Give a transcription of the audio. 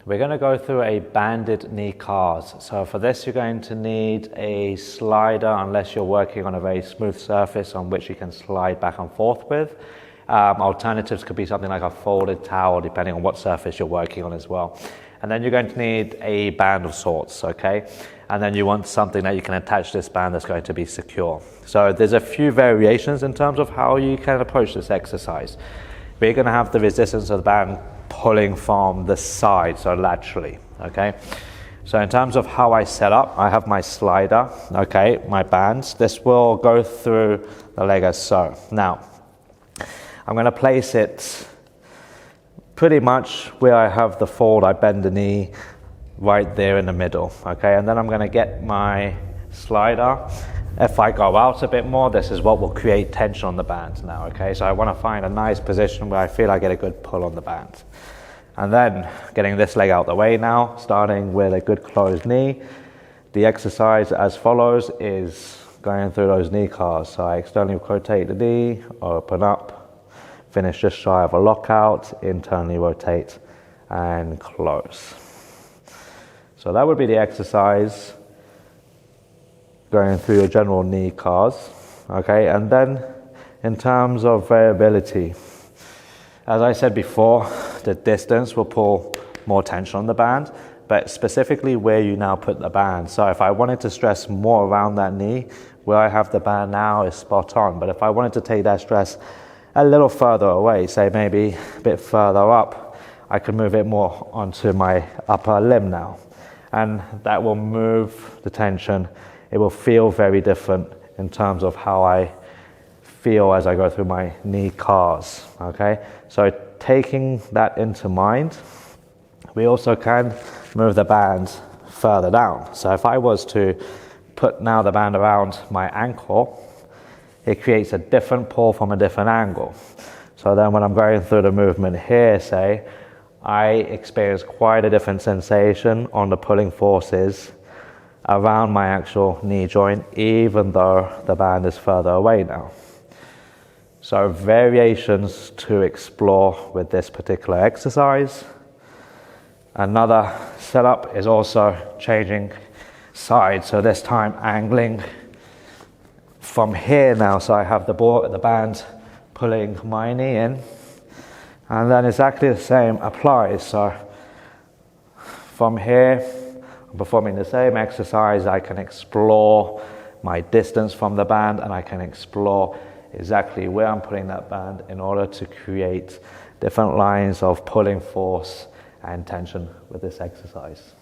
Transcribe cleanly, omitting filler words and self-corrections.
we're going to go through a banded knee cars. So for this, you're going to need a slider, unless you're working on a very smooth surface on which you can slide back and forth with. Alternatives could be something like a folded towel, depending on what surface you're working on as well. And then you're going to need a band of sorts, okay? And then you want something that you can attach this band that's going to be secure. So there's a few variations in terms of how you can approach this exercise. We're going to have the resistance of the band pulling from the side, so laterally, okay? So in terms of how I set up, I have my slider, okay, my bands. This will go through the leg as so. Now, I'm going to place it pretty much where I have the fold. I bend the knee right there in the middle, okay? And then I'm going to get my slider. If I go out a bit more, this is what will create tension on the band now, okay? So I want to find a nice position where I feel I get a good pull on the band. And then getting this leg out the way now, starting with a good closed knee. The exercise as follows is going through those knee cars. So I externally rotate the knee, open up, finish just shy of a lockout, internally rotate and close. So that would be the exercise, going through your general knee cars, okay? And then in terms of variability, as I said before, the distance will pull more tension on the band, but specifically where you now put the band. So if I wanted to stress more around that knee, where I have the band now is spot on. But if I wanted to take that stress a little further away, say maybe a bit further up, I can move it more onto my upper limb now. And that will move the tension. It will feel very different in terms of how I feel as I go through my knee cars, okay? So taking that into mind, we also can move the band further down. So if I was to put now the band around my ankle, it creates a different pull from a different angle. So then when I'm going through the movement here, say, I experience quite a different sensation on the pulling forces around my actual knee joint, even though the band is further away now. So variations to explore with this particular exercise. Another setup is also changing sides, so this time angling from here now, so I have the band pulling my knee in, and then exactly the same applies. So from here, I'm performing the same exercise. I can explore my distance from the band, and I can explore exactly where I'm putting that band in order to create different lines of pulling force and tension with this exercise.